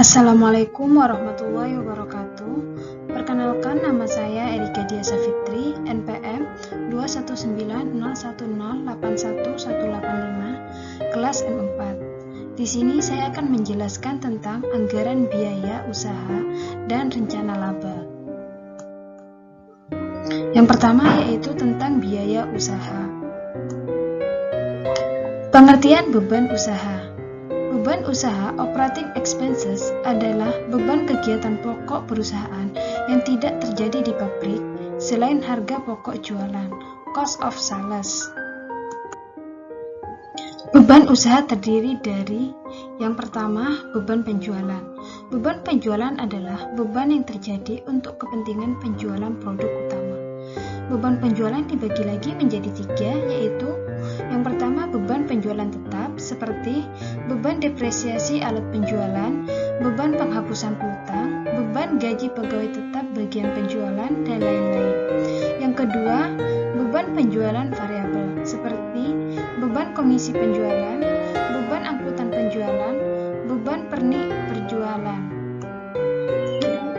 Assalamualaikum warahmatullahi wabarakatuh. Perkenalkan, nama saya Erika Dia Safitri, NPM 21901081185, kelas M4. Di sini saya akan menjelaskan tentang anggaran biaya usaha dan rencana laba. Yang pertama yaitu tentang biaya usaha. Pengertian beban usaha. Beban usaha (operating expenses) adalah beban kegiatan pokok perusahaan yang tidak terjadi di pabrik selain harga pokok jualan, cost of sales. Beban usaha terdiri dari yang pertama, beban penjualan. Beban penjualan adalah beban yang terjadi untuk kepentingan penjualan produk utama. Beban penjualan dibagi lagi menjadi 3, yaitu yang pertama beban penjualan tetap seperti beban depresiasi alat penjualan, beban penghapusan piutang, beban gaji pegawai tetap bagian penjualan, dan lain-lain. Yang kedua, beban penjualan variabel seperti beban komisi penjualan, beban angkutan penjualan, beban pernik perjualan.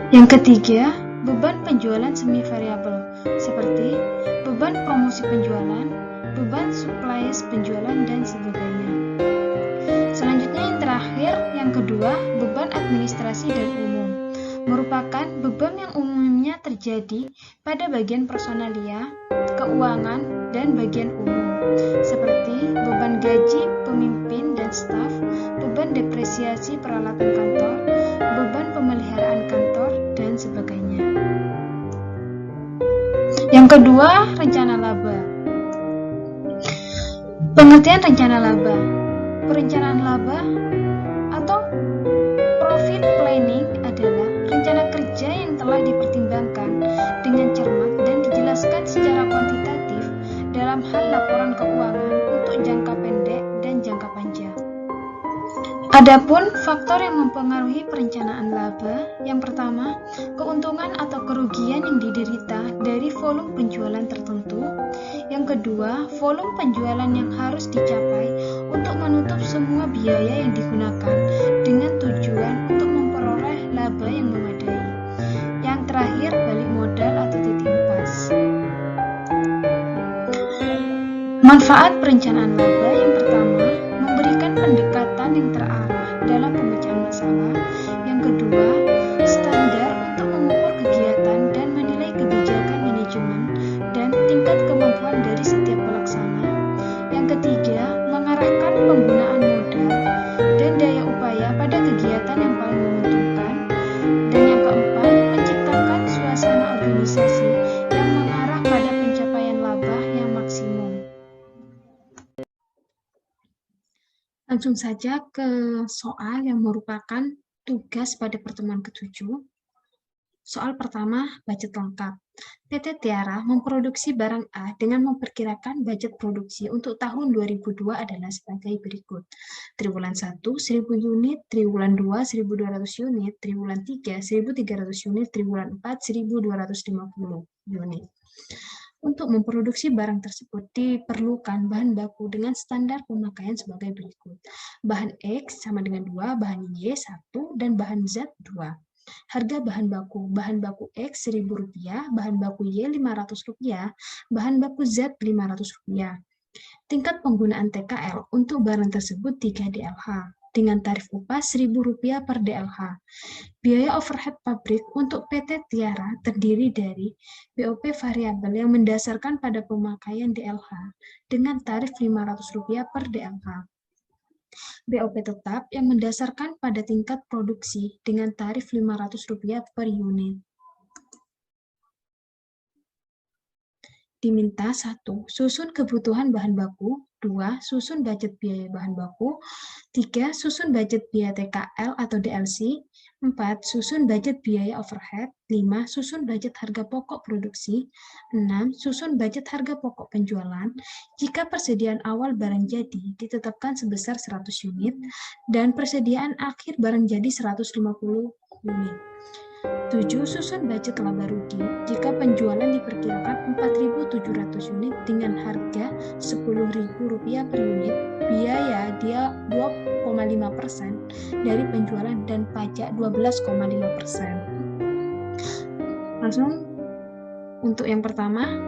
Yang ketiga, beban penjualan semi variabel seperti beban promosi penjualan, beban supplies penjualan, dan sebagainya. Selanjutnya yang terakhir, yang kedua, beban administrasi dan umum, merupakan beban yang umumnya terjadi pada bagian personalia, keuangan, dan bagian umum, seperti beban gaji pemimpin dan staf, beban depresiasi peralatan kantor, beban pemeliharaan kantor, dan sebagainya. Yang kedua, rencana laba. Pengertian rencana laba. Perencanaan laba atau profit planning adalah rencana kerja yang telah dipertimbangkan dengan cermat dan dijelaskan secara kuantitatif dalam hal laporan keuangan untuk jangka pendek dan jangka panjang. Adapun faktor yang mempengaruhi perencanaan laba, yang pertama, keuntungan atau kerugian yang diderita dari volume penjualan tertentu. Yang kedua, volume penjualan yang harus dicapai untuk menutup semua biaya yang digunakan dengan tujuan untuk memperoleh laba yang memadai. Yang terakhir, balik modal atau titik impas. Manfaat perencanaan laba yang pertama, memberikan pendekatan yang terarah dalam pemecahan masalah. Yang kedua, standar untuk mengukur kegiatan dan menilai kebijakan manajemen dan tingkat kemampuan dari setiap pelaksana. Yang ketiga, mengarahkan penggunaan modal dan daya upaya pada kegiatan yang paling menguntungkan. Dan yang keempat, menciptakan suasana organisasi yang mengarah pada pencapaian laba yang maksimum. Langsung saja ke soal yang merupakan tugas pada pertemuan ke-7. Soal pertama, budget lengkap. PT Tiara memproduksi barang A dengan memperkirakan budget produksi untuk tahun 2002 adalah sebagai berikut. Triwulan 1, 1000 unit, triwulan 2, 1200 unit, triwulan 3, 1300 unit, triwulan 4, 1250 unit. Untuk memproduksi barang tersebut diperlukan bahan baku dengan standar pemakaian sebagai berikut. Bahan X sama dengan 2, bahan Y 1, dan bahan Z 2. Harga bahan baku X Rp1.000, bahan baku Y Rp500, bahan baku Z Rp500. Tingkat penggunaan TKL untuk barang tersebut 3 DLH dengan tarif upah Rp1.000 per DLH. Biaya overhead pabrik untuk PT Tiara terdiri dari BOP variabel yang mendasarkan pada pemakaian DLH dengan tarif Rp500 per DLH. BOP tetap yang mendasarkan pada tingkat produksi dengan tarif Rp500 per unit. Diminta 1. Susun kebutuhan bahan baku. 2. Susun budget biaya bahan baku. 3. Susun budget biaya TKL atau DLC. 4. Susun budget biaya overhead. 5. Susun budget harga pokok produksi. 6. Susun budget harga pokok penjualan. Jika persediaan awal barang jadi ditetapkan sebesar 100 unit dan persediaan akhir barang jadi 150 unit. 7. Susun budget laba rugi. Jika penjualan diperkirakan 4.700 unit dengan harga Rp10.000 per unit, biaya dia 2,5% dari penjualan dan pajak 12,5%. Langsung untuk yang pertama,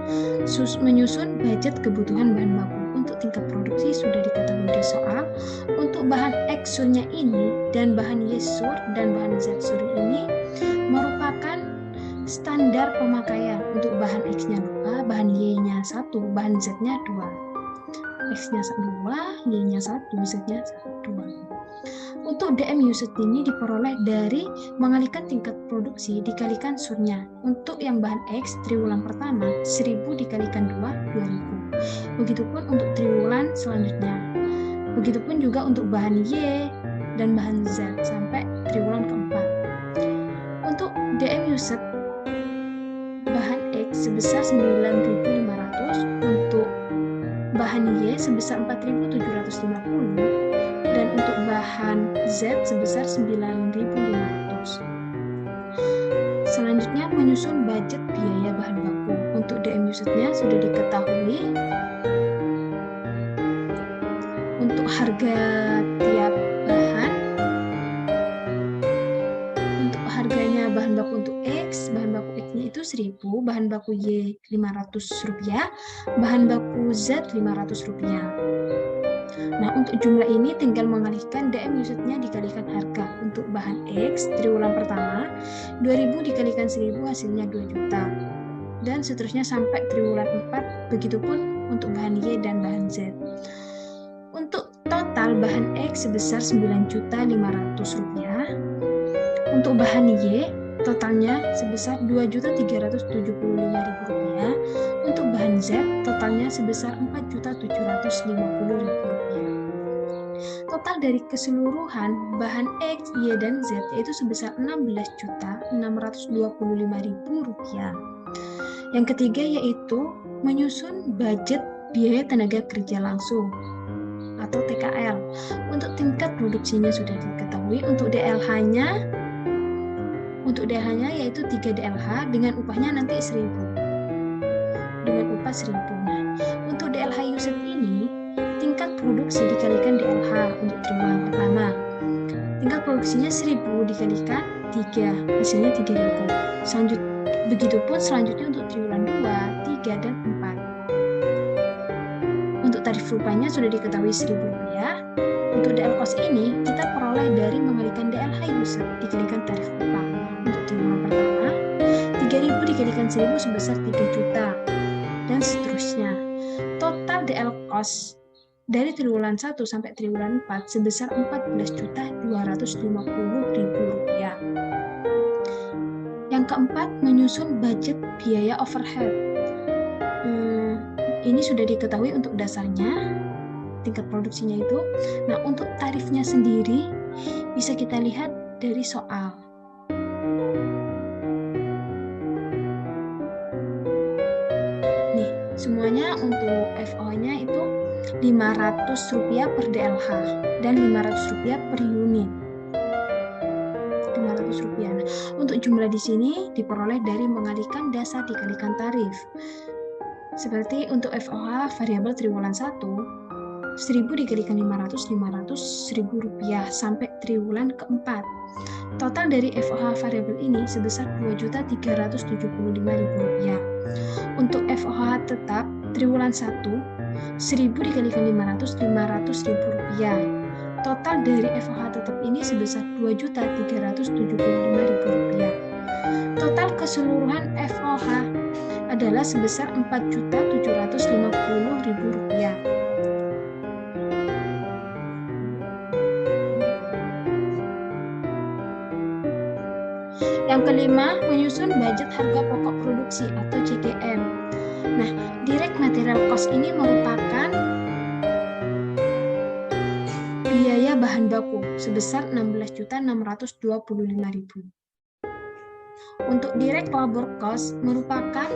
menyusun budget kebutuhan bahan baku. Untuk tingkat produksi sudah diketahui di soal. Untuk bahan X surnya ini dan bahan Y sur dan bahan Z sur ini merupakan standar pemakaian. Untuk bahan X-nya 2, bahan Y-nya 1, bahan Z-nya 2. X-nya 2, Y-nya 1, Z-nya 2. Untuk DM usage ini diperoleh dari mengalihkan tingkat produksi dikalikan surnya. Untuk yang bahan X, triwulan pertama, 1000 dikalikan 2, 2000. Begitupun untuk triwulan selanjutnya. Begitupun juga untuk bahan Y dan bahan Z sampai triwulan keempat. Untuk DM usage bahan X sebesar 9.500, untuk bahan Y sebesar 4.750, dan untuk bahan Z sebesar 9.500. Selanjutnya menyusun budget biaya bahan baku. Untuk DM usage-nya sudah diketahui. Untuk harga tiap bahan, untuk harganya bahan baku untuk X, bahan baku X-nya itu 1.000, bahan baku Y Rp500, bahan baku Z Rp500. Nah, untuk jumlah ini tinggal mengalihkan DM usage-nya dikalikan harga. Untuk bahan X, triwulan pertama, 2.000 dikalikan 1.000 hasilnya 2 juta. Dan seterusnya sampai triwulan 4, begitupun untuk bahan Y dan bahan Z. Untuk total bahan X sebesar Rp9.500.000. Untuk bahan Y, totalnya sebesar Rp2.375.000. Untuk bahan Z, totalnya sebesar Rp4.750.000. Total dari keseluruhan bahan X, Y, dan Z yaitu sebesar Rp16.625.000. Yang ketiga yaitu menyusun budget biaya tenaga kerja langsung atau TKL. Untuk tingkat produksinya sudah diketahui. Untuk DLH-nya yaitu 3 DLH dengan upahnya nanti 1.000. Dengan upah 1.000. Nah, untuk DLH usage ini tingkat produksi dikalikan DLH untuk triwulan pertama. Tingkat produksinya 1.000 dikalikan 3, hasilnya 3.000. Begitupun selanjutnya untuk triwulan 2, 3, dan 4. Untuk tarif upahnya sudah diketahui Rp1.000. Untuk DL cost ini kita peroleh dari mengalihkan DLH usage dikalikan tarif upah. Untuk triwulan pertama, 3.000 dikalikan 1.000 sebesar 3 juta. Dan seterusnya. Total DL cost dari triwulan 1 sampai triwulan 4 sebesar Rp14.250.000. Yang keempat, menyusun budget biaya overhead. Ini sudah diketahui untuk dasarnya, tingkat produksinya itu. Nah, untuk tarifnya sendiri bisa kita lihat dari soal. Nih, semuanya untuk FO-nya itu Rp500 per DLH dan Rp500 per unit. Rp500. Nah, untuk jumlah di sini diperoleh dari mengalihkan dasar dikalikan tarif. Seperti untuk FOH variabel triwulan 1, 1.000 dikalikan 500, Rp500.000 sampai triwulan keempat. Total dari FOH variabel ini sebesar Rp2.375.000. Untuk FOH tetap triwulan 1, 1.000 dikalikan 500, Rp500.000. Total dari FOH tetap ini sebesar Rp2.375.000. Total keseluruhan FOH adalah sebesar Rp4.750.000. Yang kelima, menyusun budget harga pokok produksi atau CGM. Nah, direct material cost ini merupakan biaya bahan baku sebesar Rp16.625.000. Untuk direct labor cost merupakan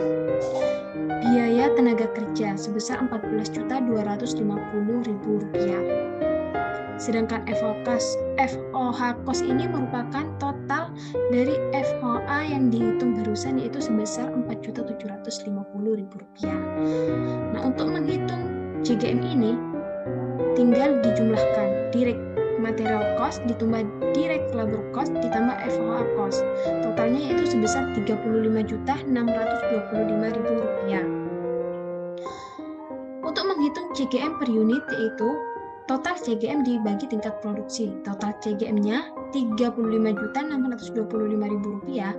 biaya tenaga kerja sebesar Rp14.250.000. Sedangkan FOH cost ini merupakan total dari FOA yang dihitung barusan, yaitu sebesar Rp4.750.000. Nah, untuk menghitung JGM ini tinggal dijumlahkan direct material cost ditambah direct labor cost ditambah FOA cost. Totalnya yaitu sebesar Rp35.625.000. Untuk menghitung JGM per unit, yaitu total JGM dibagi tingkat produksi. Total JGM-nya Rp35.625.000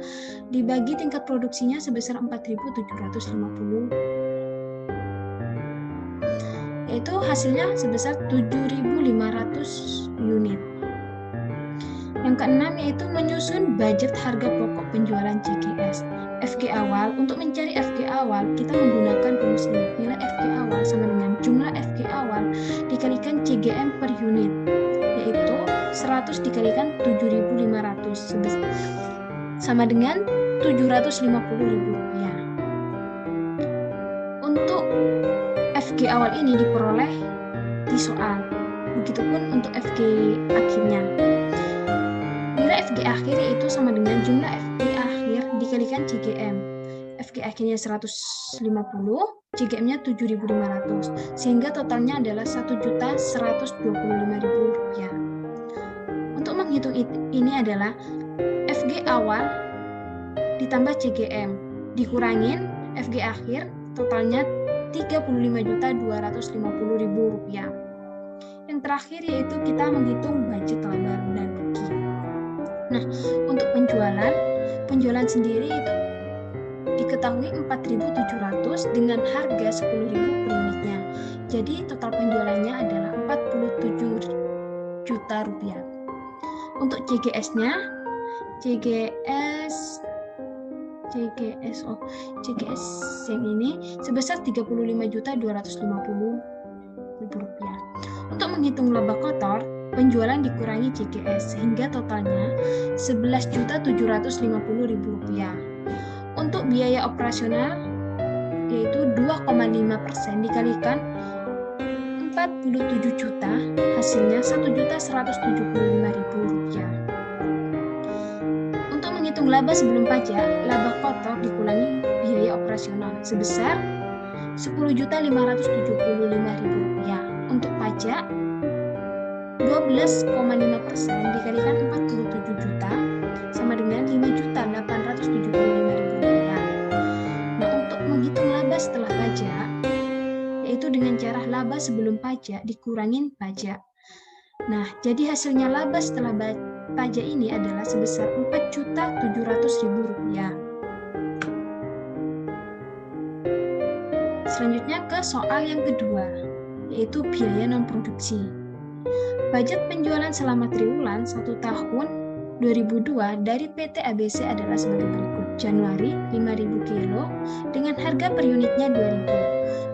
dibagi tingkat produksinya sebesar 4.750, yaitu hasilnya sebesar 7.500 unit. Yang keenam yaitu menyusun budget harga pokok penjualan JGS. FG awal, untuk mencari FG awal kita menggunakan rumus ini. Nilai FG awal sama dengan jumlah FG awal dikalikan JGM per unit, yaitu 100 dikalikan 7.500 sama dengan Rp750.000. Untuk FG awal ini diperoleh di soal. Begitupun untuk FG akhirnya. Nilai FG akhir yaitu sama dengan jumlah FG akhir dikalikan JGM. FG akhirnya 150, JGM-nya 7.500, sehingga totalnya adalah Rp1.125.000. Untuk menghitung ini adalah FG awal ditambah JGM dikurangin FG akhir, totalnya Rp35.250.000. Yang terakhir yaitu kita menghitung budget laba dan rugi. Nah, untuk penjualan sendiri itu diketahui 4.700 dengan harga 10.000 per unitnya. Jadi total penjualannya adalah Rp47 juta. Untuk JGS-nya, JGS yang ini sebesar Rp35.250.000. Untuk menghitung laba kotor, penjualan dikurangi JGS sehingga totalnya Rp11.750.000. Untuk biaya operasional yaitu 2,5% dikalikan 47 juta, hasilnya Rp1.175.000. Untuk menghitung laba sebelum pajak, laba kotor dikurangi biaya operasional sebesar Rp10.575.000. Untuk pajak 12,5% dikalikan 47 juta sama dengan Rp5.875.000. Nah, untuk menghitung laba setelah pajak yaitu dengan cara laba sebelum pajak dikurangin pajak. Nah, jadi hasilnya laba setelah pajak ini adalah sebesar Rp4.700.000. Selanjutnya ke soal yang kedua, yaitu biaya non-produksi. Budget penjualan selama triwulan 1 tahun 2002 dari PT ABC adalah sebagai berikut. Januari 5.000 kilo dengan harga per unitnya 2.000.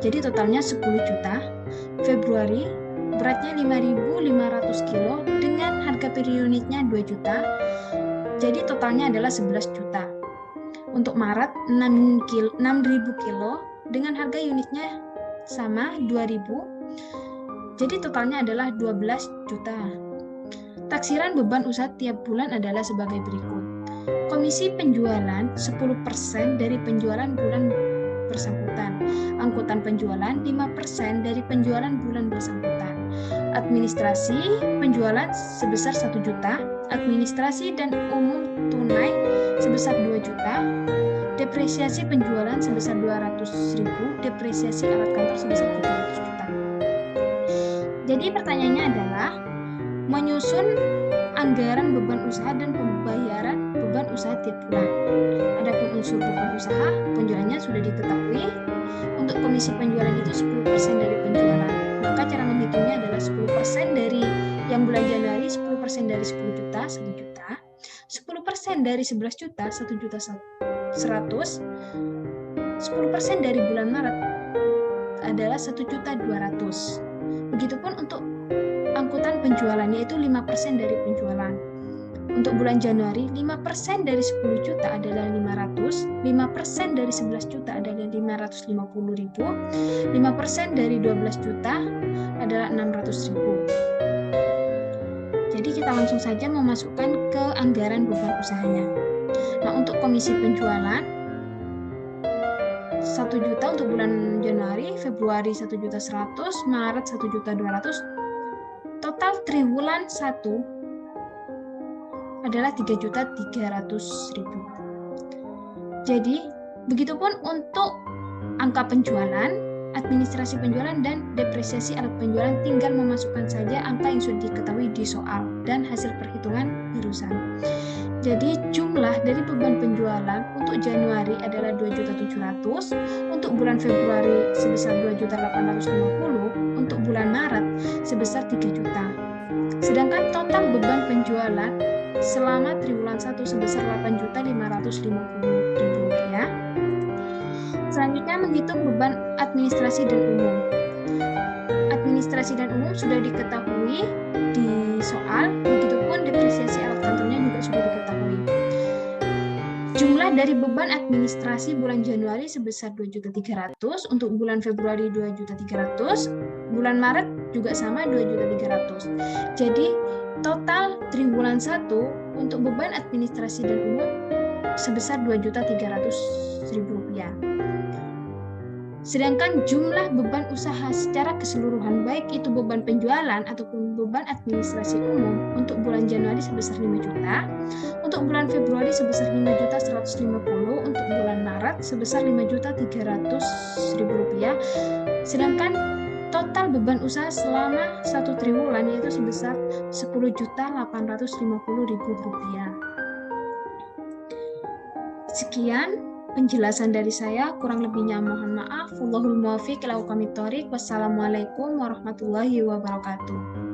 Jadi totalnya 10 juta. Februari beratnya 5.500 kilo dengan harga per unitnya 2 juta. Jadi totalnya adalah 11 juta. Untuk Maret 6.000 kilo dengan harga unitnya sama 2.000. Jadi totalnya adalah 12 juta. Taksiran beban usaha tiap bulan adalah sebagai berikut. Komisi penjualan 10% dari penjualan bulan bersangkutan. Angkutan penjualan 5% dari penjualan bulan bersangkutan. Administrasi penjualan sebesar 1 juta. Administrasi dan umum tunai sebesar 2 juta. Depresiasi penjualan sebesar 200.000. Depresiasi alat kantor sebesar 300 juta. Jadi pertanyaannya adalah menyusun anggaran beban usaha dan pembayaran beban usaha tiap bulan. Adapun unsur beban usaha, penjualannya sudah diketahui. Untuk komisi penjualan itu 10% dari penjualan. Maka cara menghitungnya adalah 10% dari yang bulan Januari, 10% dari 10 juta, 1 juta. 10% dari 11 juta, 1 juta 100. 10% dari bulan Maret adalah 1.200.000. Begitupun untuk angkutan penjualan, yaitu 5% dari penjualan. Untuk bulan Januari, 5% dari 10 juta adalah 500, 5% dari 11 juta adalah 550.000, 5% dari 12 juta adalah 600.000. Jadi kita langsung saja memasukkan ke anggaran beban usahanya. Nah, untuk komisi penjualan 1 juta untuk bulan Januari, Februari 1.100.000, Maret 1.200.000. Total triwulan 1 adalah 3.300.000. Jadi, begitupun untuk angka penjualan, administrasi penjualan, dan depresiasi alat penjualan, tinggal memasukkan saja angka yang sudah diketahui di soal dan hasil perhitungan barusan. Jadi jumlah dari beban penjualan untuk Januari adalah 2.700.000, untuk bulan Februari sebesar 2.850.000, untuk bulan Maret sebesar 3 juta. Sedangkan total beban penjualan selama triwulan 1 sebesar 8.550.000 rupiah. Selanjutnya menghitung beban administrasi dan umum. Administrasi dan umum sudah diketahui di soal, begitupun depresiasi alat kantornya juga sudah diketahui. Jumlah dari beban administrasi bulan Januari sebesar 2.300.000, untuk bulan Februari 2.300.000, bulan Maret juga sama 2.300.000. Jadi total triwulan 1 untuk beban administrasi dan umum sebesar 2.300.000 rupiah. Sedangkan jumlah beban usaha secara keseluruhan, baik itu beban penjualan ataupun beban administrasi umum, untuk bulan Januari sebesar 5 juta, untuk bulan Februari sebesar 5.150.000, untuk bulan Maret sebesar 5.300.000 rupiah. Sedangkan total beban usaha selama 1 triwulan yaitu sebesar 10.850.000 rupiah. Sekian penjelasan dari saya, kurang lebihnya mohon maaf. Wallahul muwaffiq ila aqwamit thoriq. Wassalamualaikum warahmatullahi wabarakatuh.